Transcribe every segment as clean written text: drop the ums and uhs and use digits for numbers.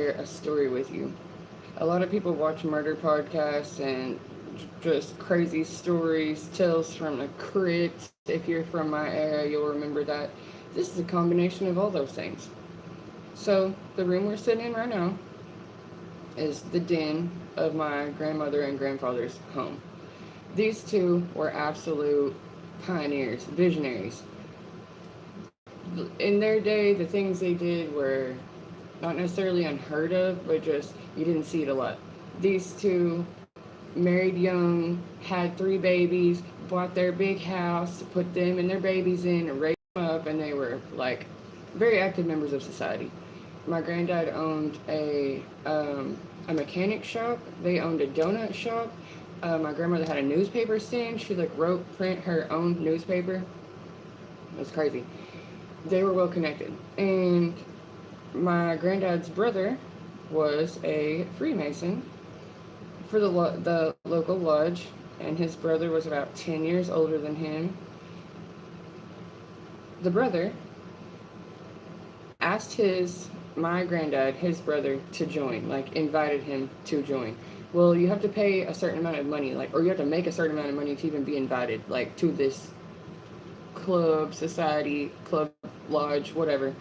a story with you. A lot of people watch murder podcasts and just crazy stories, tales from the crypt. If you're from my area, you'll remember that. This is a combination of all those things. So, the room we're sitting in right now is the den of my grandmother and grandfather's home. These two were absolute pioneers, visionaries. In their day, the things they did were not necessarily unheard of, but just you didn't see it a lot. These two married young, had three babies, bought their big house, put them and their babies in, and raised them up, and they were like very active members of society. My granddad owned a mechanic shop. They owned a donut shop. My grandmother had a newspaper stand. She like wrote, print her own newspaper. It was crazy. They were well connected, and my granddad's brother was a Freemason for the local lodge, and his brother was about 10 years older than him. The brother asked my granddad, his brother, to join, like invited him to join. Well, you have to pay a certain amount of money, like, or you have to make a certain amount of money to even be invited, like, to this club, society, club, lodge, whatever.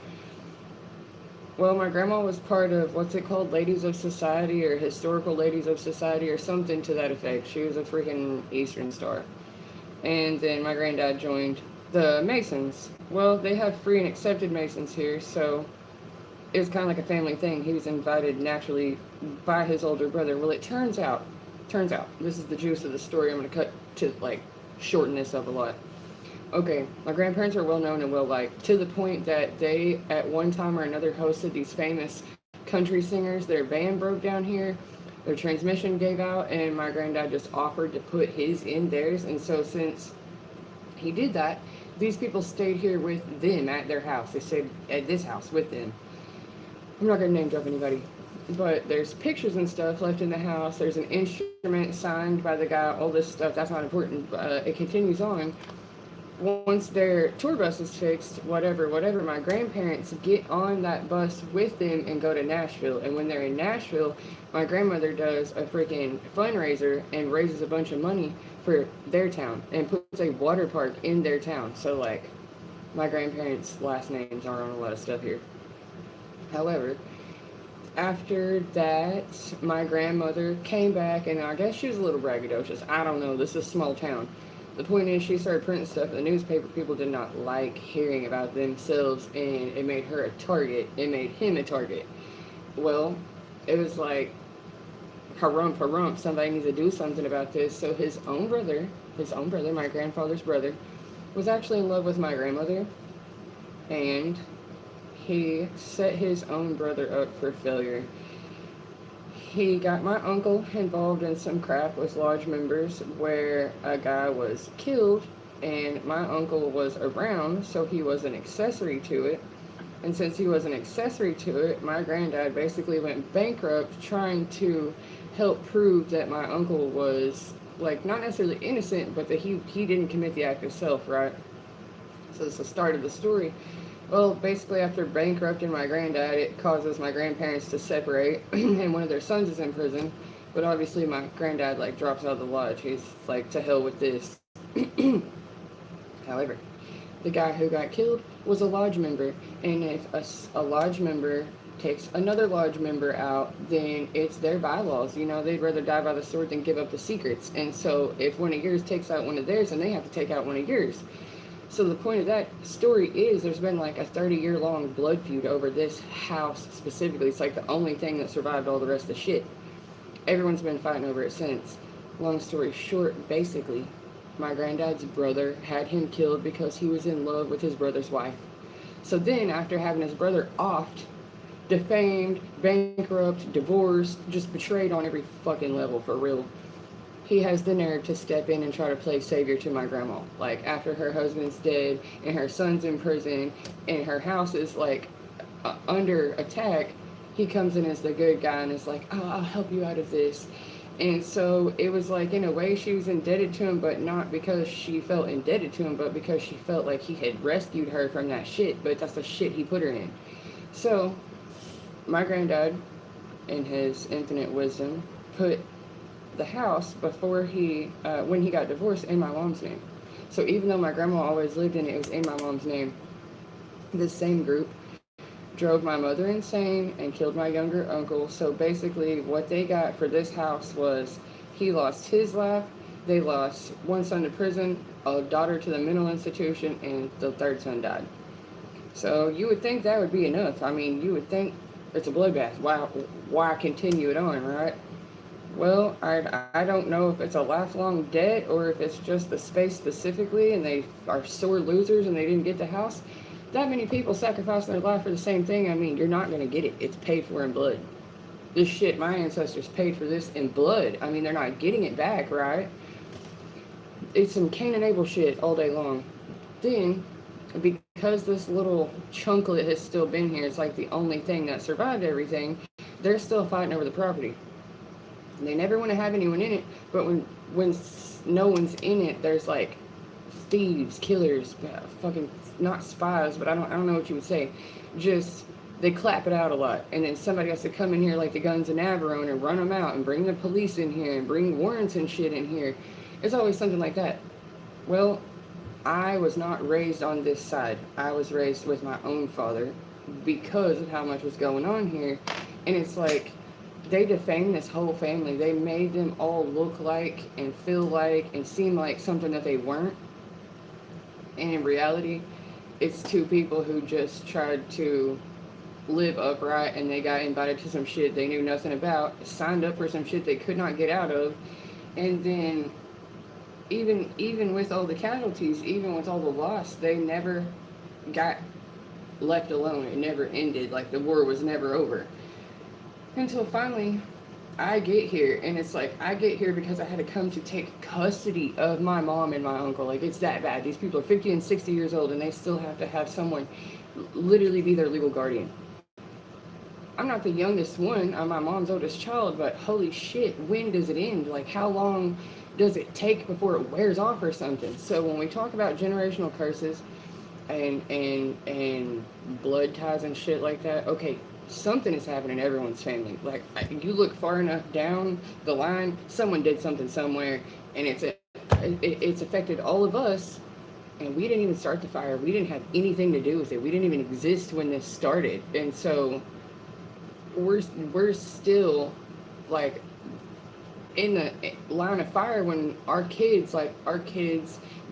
Well, my grandma was part of what's it called, Ladies of Society or Historical Ladies of Society or something to that effect. She was a freaking Eastern Star. And then my granddad joined the Masons. Well, they have free and accepted Masons here, so it was kind of like a family thing. He was invited naturally by his older brother. Well, it turns out, this is the juice of the story. I'm going to cut to, like, shorten this up a lot. Okay, my grandparents are well known and well liked to the point that they, at one time or another, hosted these famous country singers. Their van broke down here, their transmission gave out, and my granddad just offered to put his in theirs. And so, since he did that, these people stayed here with them at their house. They stayed at this house with them. I'm not going to name drop anybody, but there's pictures and stuff left in the house. There's an instrument signed by the guy, all this stuff. That's not important. It continues on. Once their tour bus is fixed, whatever, my grandparents get on that bus with them and go to Nashville. And when they're in Nashville, my grandmother does a freaking fundraiser and raises a bunch of money for their town and puts a water park in their town. So, like, my grandparents' last names are on a lot of stuff here. However, after that, my grandmother came back, and I guess she was a little braggadocious. I don't know. This is a small town. The point is, she started printing stuff in the newspaper. People did not like hearing about themselves, and it made her a target. It made him a target. Well, it was like, harump, somebody needs to do something about this. So his own brother, my grandfather's brother, was actually in love with my grandmother, and he set his own brother up for failure. He got my uncle involved in some crap with lodge members where a guy was killed, and my uncle was around, so he was an accessory to it. And since he was an accessory to it, my granddad basically went bankrupt trying to help prove that my uncle was, like, not necessarily innocent, but that he didn't commit the act himself, right? So that's the start of the story. Well, basically, after bankrupting my granddad, it causes my grandparents to separate, and one of their sons is in prison. But obviously, my granddad, like, drops out of the lodge. He's like, to hell with this. However, the guy who got killed was a lodge member, and if a lodge member takes another lodge member out, then it's their bylaws. You know, they'd rather die by the sword than give up the secrets. And so, if one of yours takes out one of theirs, then they have to take out one of yours. So the point of that story is there's been like a 30-year-long blood feud over this house specifically. It's like the only thing that survived all the rest of the shit. Everyone's been fighting over it since. Long story short, basically, my granddad's brother had him killed because he was in love with his brother's wife. So then, after having his brother offed, defamed, bankrupt, divorced, just betrayed on every fucking level, for real, he has the nerve to step in and try to play savior to my grandma. Like, after her husband's dead and her son's in prison and her house is, like, under attack, he comes in as the good guy and is like, oh, I'll help you out of this. And so it was like, in a way, she was indebted to him, but not because she felt indebted to him, but because she felt like he had rescued her from that shit, but that's the shit he put her in. So, my granddad in his infinite wisdom, put the house before when he got divorced, in my mom's name. So even though my grandma always lived in it, it was in my mom's name. This same group drove my mother insane and killed my younger uncle. So basically, what they got for this house was he lost his life, they lost one son to prison, a daughter to the mental institution, and the third son died. So you would think that would be enough. I mean, you would think it's a bloodbath. Why continue it on, right? Well, I don't know if it's a lifelong debt or if it's just the space specifically and they are sore losers and they didn't get the house. That many people sacrifice their life for the same thing. I mean, you're not going to get it. It's paid for in blood. This shit, my ancestors paid for this in blood. I mean, they're not getting it back, right? It's some Cain and Abel shit all day long. Then, because this little chunklet has still been here, it's like the only thing that survived everything, they're still fighting over the property. They never want to have anyone in it, but when no one's in it, there's like thieves, killers, fucking not spies, but I don't know what you would say. Just they clap it out a lot, and then somebody has to come in here like the guns in Navarone and run them out and bring the police in here and bring warrants and shit in here. It's always something like that. Well, I was not raised on this side. I was raised with my own father because of how much was going on here, and it's like they defamed this whole family. They made them all look like and feel like and seem like something that they weren't. And in reality, it's two people who just tried to live upright and they got invited to some shit they knew nothing about, signed up for some shit they could not get out of, and then even with all the casualties, even with all the loss, they never got left alone. It never ended. Like the war was never over. Until finally, I get here, and it's like, I get here because I had to come to take custody of my mom and my uncle. Like, it's that bad. These people are 50 and 60 years old, and they still have to have someone literally be their legal guardian. I'm not the youngest one. I'm my mom's oldest child, but holy shit, when does it end? Like, how long does it take before it wears off or something? So when we talk about generational curses and blood ties and shit like that, okay, something is happening in everyone's family. Like, you look far enough down the line, someone did something somewhere, and it's affected all of us, and we didn't even start the fire. We didn't have anything to do with it. We didn't even exist when this started. And so we're still, like, in the line of fire when our kids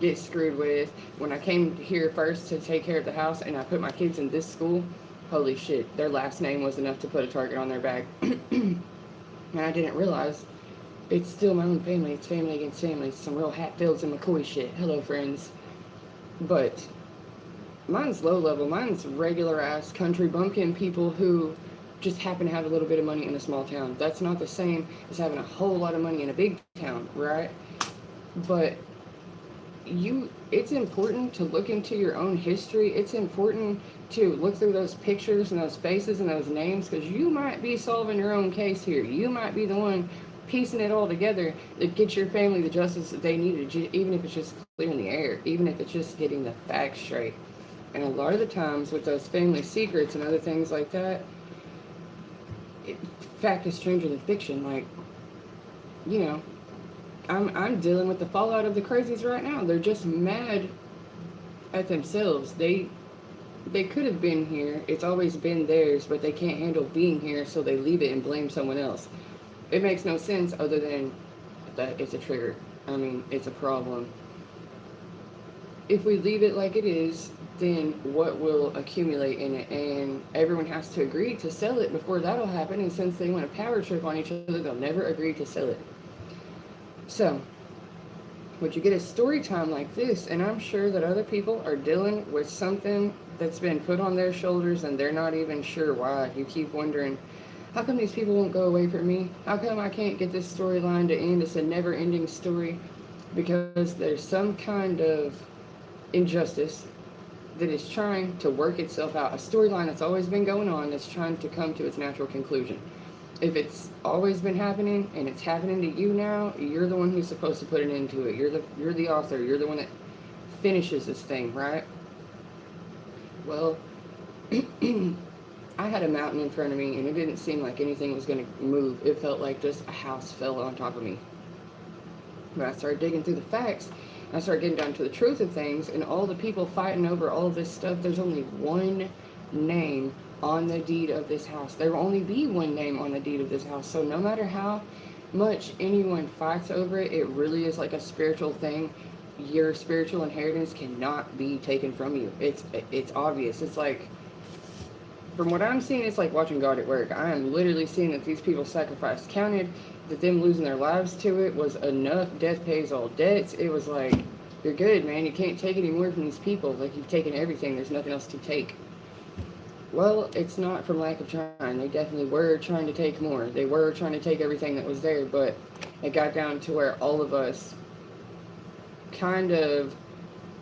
get screwed with. When I came here first to take care of the house and I put my kids in this school, holy shit, their last name was enough to put a target on their back. And I didn't realize it's still my own family. It's family against family. It's some real Hatfields and McCoy shit. Hello, friends. But mine's low level. Mine's regular ass country bumpkin people who just happen to have a little bit of money in a small town. That's not the same as having a whole lot of money in a big town, right? But it's important to look into your own history. It's important to look through those pictures and those faces and those names, because you might be solving your own case here. You might be the one piecing it all together that gets your family the justice that they needed, even if it's just clearing the air, even if it's just getting the facts straight. And a lot of the times with those family secrets and other things like that, fact is stranger than fiction. Like, you know, I'm dealing with the fallout of the crazies right now. They're just mad at themselves. They could have been here. It's always been theirs, but they can't handle being here, so they leave it and blame someone else. It makes no sense other than that it's a trigger. I mean, it's a problem. If we leave it like it is, then what will accumulate in it? And everyone has to agree to sell it before that'll happen. And since they want a power trip on each other, they'll never agree to sell it. So, would you get a story time like this? And I'm sure that other people are dealing with something that's been put on their shoulders and they're not even sure why. You keep wondering, how come these people won't go away from me? How come I can't get this storyline to end? It's a never-ending story. Because there's some kind of injustice that is trying to work itself out. A storyline that's always been going on that's trying to come to its natural conclusion. If it's always been happening and it's happening to you now, you're the one who's supposed to put an end to it. You're the author. You're the one that finishes this thing, right? Well, I had a mountain in front of me, and it didn't seem like anything was going to move. It felt like just a house fell on top of me. But I started digging through the facts. I started getting down to the truth of things, and all the people fighting over all this stuff, there's only one name on the deed of this house. There will only be one name on the deed of this house. So no matter how much anyone fights over it, it really is like a spiritual thing. Your spiritual inheritance cannot be taken from you. It's obvious. It's like, from what I'm seeing, it's like watching God at work. I am literally seeing that these people's sacrifice counted, that them losing their lives to it was enough. Death pays all debts. It was like, you're good, man. You can't take any more from these people. Like, you've taken everything. There's nothing else to take. Well, it's not from lack of trying. They definitely were trying to take more. They were trying to take everything that was there, but it got down to where all of us kind of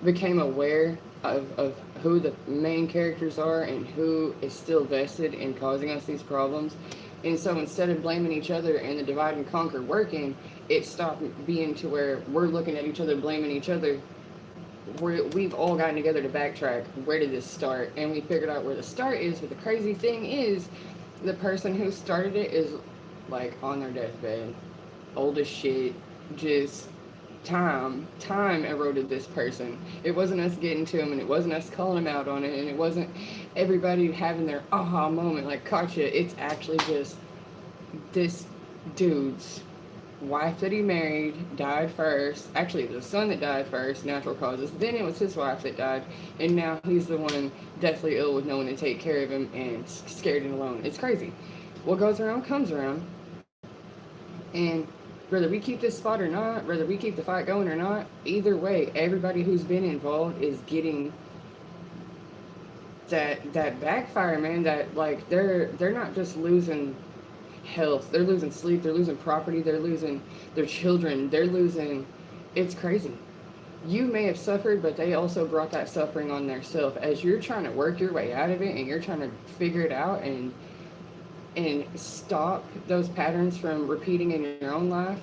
became aware of who the main characters are and who is still vested in causing us these problems. And so instead of blaming each other and the divide and conquer working, it stopped being to where we're looking at each other, blaming each other. We've all gotten together to backtrack. Where did this start? And we figured out where the start is. But the crazy thing is, the person who started it is like on their deathbed, old as shit, just time eroded this person. It wasn't us getting to him, and it wasn't us calling him out on it, and it wasn't everybody having their aha moment like Katya. It's actually just this dude's wife that he married died first. Actually, it was the son that died first, natural causes. Then it was his wife that died, and now he's the one deathly ill with no one to take care of him and scared and alone. It's crazy. What goes around comes around, and whether we keep this spot or not, whether we keep the fight going or not, either way, everybody who's been involved is getting that backfire, man. That, like, they're not just losing health, they're losing sleep, they're losing property, they're losing their children, they're losing. It's crazy. You may have suffered, but they also brought that suffering on themselves. As you're trying to work your way out of it and you're trying to figure it out and stop those patterns from repeating in your own life,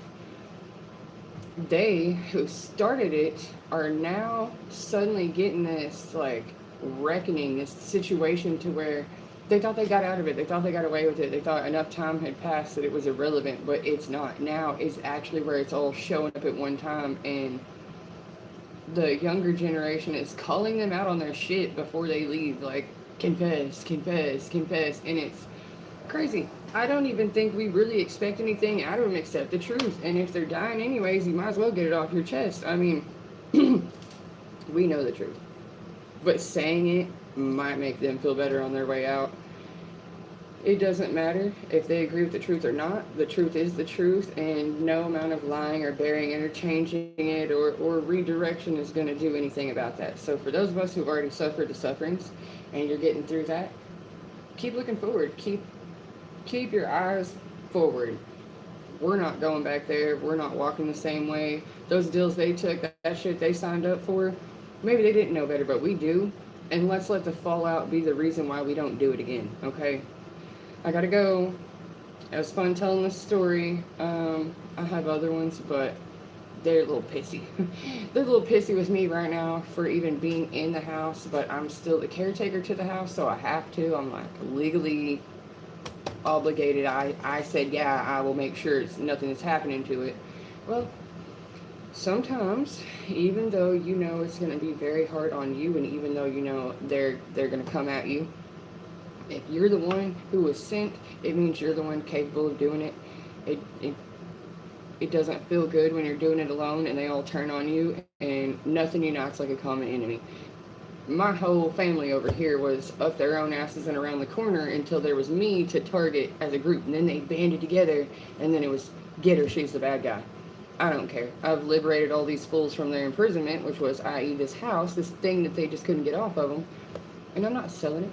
they who started it are now suddenly getting this, like, reckoning, this situation to where they thought they got out of it. They thought they got away with it. They thought enough time had passed that it was irrelevant, but it's not. Now is actually where it's all showing up at one time, and the younger generation is calling them out on their shit before they leave. Like, confess, confess, confess, and it's crazy. I don't even think we really expect anything out of them except the truth. And if they're dying anyways, you might as well get it off your chest. I mean, we know the truth, but saying it might make them feel better on their way out. It doesn't matter if they agree with the truth or not. The truth is the truth, and no amount of lying or burying it or changing it or redirection is going to do anything about that. So for those of us who've already suffered the sufferings and you're getting through that, keep looking forward. Keep your eyes forward. We're not going back there. We're not walking the same way. Those deals they took, that shit they signed up for, maybe they didn't know better, but we do. And let's let the fallout be the reason why we don't do it again, okay? I gotta go. It was fun telling this story. I have other ones, but they're a little pissy. They're a little pissy with me right now for even being in the house, but I'm still the caretaker to the house, so I have to. I'm like legally obligated. I said, yeah, I will make sure nothing is happening to it. Well, sometimes, even though you know it's going to be very hard on you, and even though you know they're going to come at you, if you're the one who was sent, it means you're the one capable of doing it. It doesn't feel good when you're doing it alone and they all turn on you, and nothing unites like a common enemy. My whole family over here was up their own asses and around the corner until there was me to target as a group, and then they banded together, and then it was get her, she's the bad guy. I don't care. I've liberated all these fools from their imprisonment, which was, i.e., this house, this thing that they just couldn't get off of them, and I'm not selling it.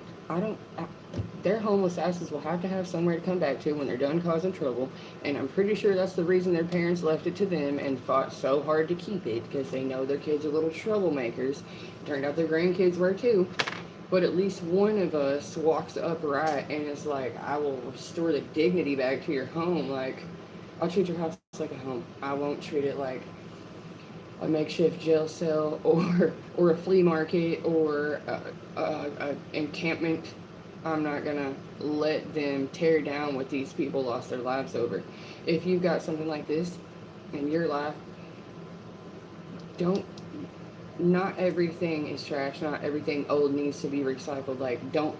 Their homeless asses will have to have somewhere to come back to when they're done causing trouble, and I'm pretty sure that's the reason their parents left it to them and fought so hard to keep it, because they know their kids are little troublemakers. It turned out their grandkids were too, but at least one of us walks upright and is like, I will restore the dignity back to your home. Like, I'll treat your house like a home. I won't treat it like a makeshift jail cell or a flea market or a encampment I'm not gonna let them tear down what these people lost their lives over. If you've got something like this in your life, don't, not everything is trash, not everything old needs to be recycled. Like, don't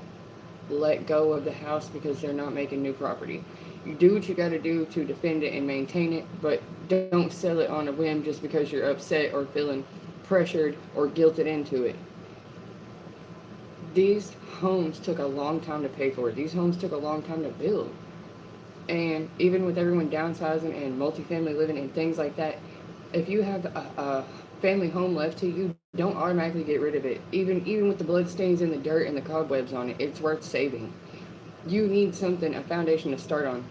let go of the house because they're not making new property. You do what you got to do to defend it and maintain it, but don't sell it on a whim just because you're upset or feeling pressured or guilted into it. These homes took a long time to pay for. These homes took a long time to build. And even with everyone downsizing and multifamily living and things like that, if you have a family home left to you, don't automatically get rid of it. Even with the bloodstains and the dirt and the cobwebs on it, it's worth saving. You need something, a foundation to start on.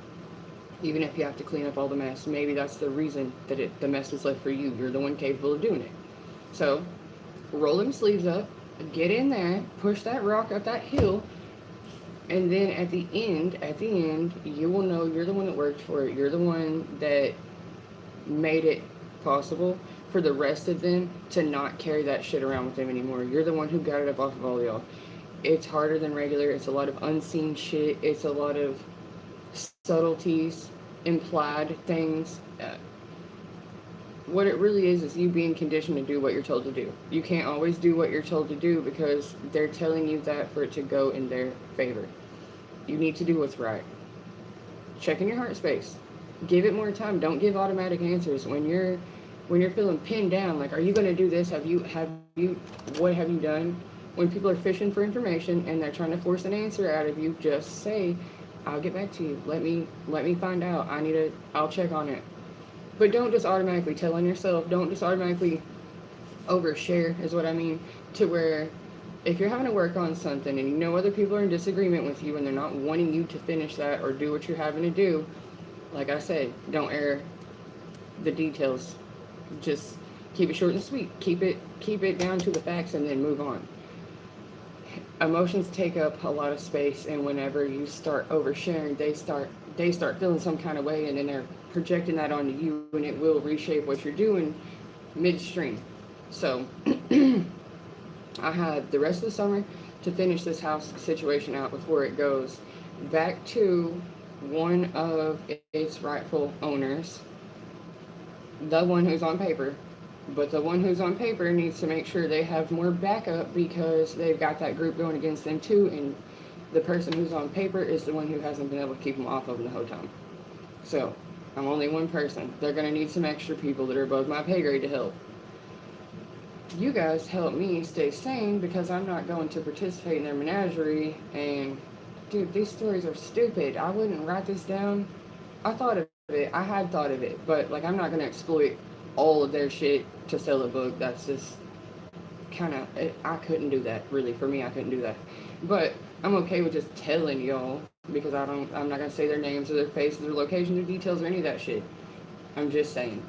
Even if you have to clean up all the mess, maybe that's the reason that the mess was left for you. You're the one capable of doing it. So, roll them sleeves up, get in there, push that rock up that hill, and then at the end, you will know you're the one that worked for it. You're the one that made it possible for the rest of them to not carry that shit around with them anymore. You're the one who got it up off of all y'all. It's harder than regular. It's a lot of unseen shit. It's a lot of subtleties, implied things. What it really is you being conditioned to do what you're told to do. You can't always do what you're told to do because they're telling you that for it to go in their favor. You need to do what's right. Check in your heart space. Give it more time. Don't give automatic answers when you're feeling pinned down. Like, are you going to do this? What have you done? When people are fishing for information and they're trying to force an answer out of you, just say, I'll get back to you. Let me find out. I'll check on it. But don't just automatically tell on yourself. Don't just automatically overshare, is what I mean, to where if you're having to work on something and you know other people are in disagreement with you and they're not wanting you to finish that or do what you're having to do, like I said, don't air the details. Just keep it short and sweet. Keep it down to the facts and then move on. Emotions take up a lot of space, and whenever you start oversharing, they start feeling some kind of way, and then they're projecting that onto you, and it will reshape what you're doing midstream. So I had the rest of the summer to finish this house situation out before it goes back to one of its rightful owners, the one who's on paper. But the one who's on paper needs to make sure they have more backup because they've got that group going against them too, and the person who's on paper is the one who hasn't been able to keep them off of the whole time. So, I'm only one person. They're going to need some extra people that are above my pay grade to help. You guys help me stay sane because I'm not going to participate in their menagerie, and dude, these stories are stupid. I wouldn't write this down. I thought of it. I had thought of it, but like, I'm not going to exploit all of their shit to sell a book. That's just kind of, I couldn't do that. Really, for me, I couldn't do that. But I'm okay with just telling y'all because I'm not going to say their names or their faces or locations or details or any of that shit. I'm just saying,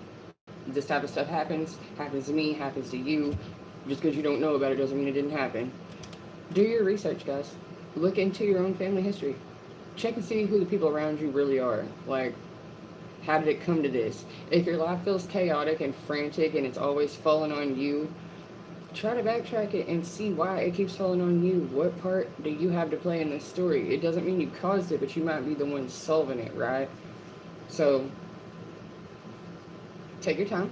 this type of stuff happens to me, happens to you. Just because you don't know about it doesn't mean it didn't happen. Do your research, guys. Look into your own family history. Check and see who the people around you really are. Like, how did it come to this? If your life feels chaotic and frantic and it's always falling on you, try to backtrack it and see why it keeps falling on you. What part do you have to play in this story? It doesn't mean you caused it, but you might be the one solving it, right? So, take your time.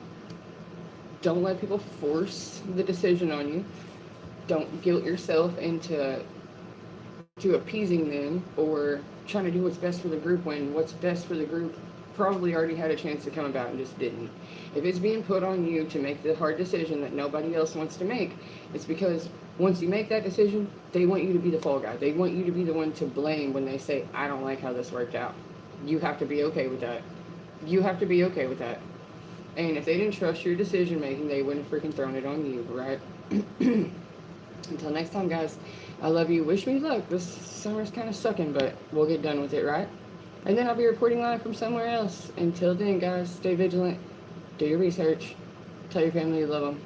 Don't let people force the decision on you. Don't guilt yourself into appeasing them or trying to do what's best for the group when what's best for the group probably already had a chance to come about and just didn't. If it's being put on you to make the hard decision that nobody else wants to make, it's because once you make that decision, they want you to be the fall guy. They want you to be the one to blame when they say, I don't like how this worked out. You have to be okay with that. You have to be okay with that. And if they didn't trust your decision making, they wouldn't have freaking thrown it on you, right? Until next time, guys, I love you. Wish me luck. This summer's kind of sucking, but we'll get done with it, right? And then I'll be reporting live from somewhere else. Until then, guys, stay vigilant. Do your research. Tell your family you love them.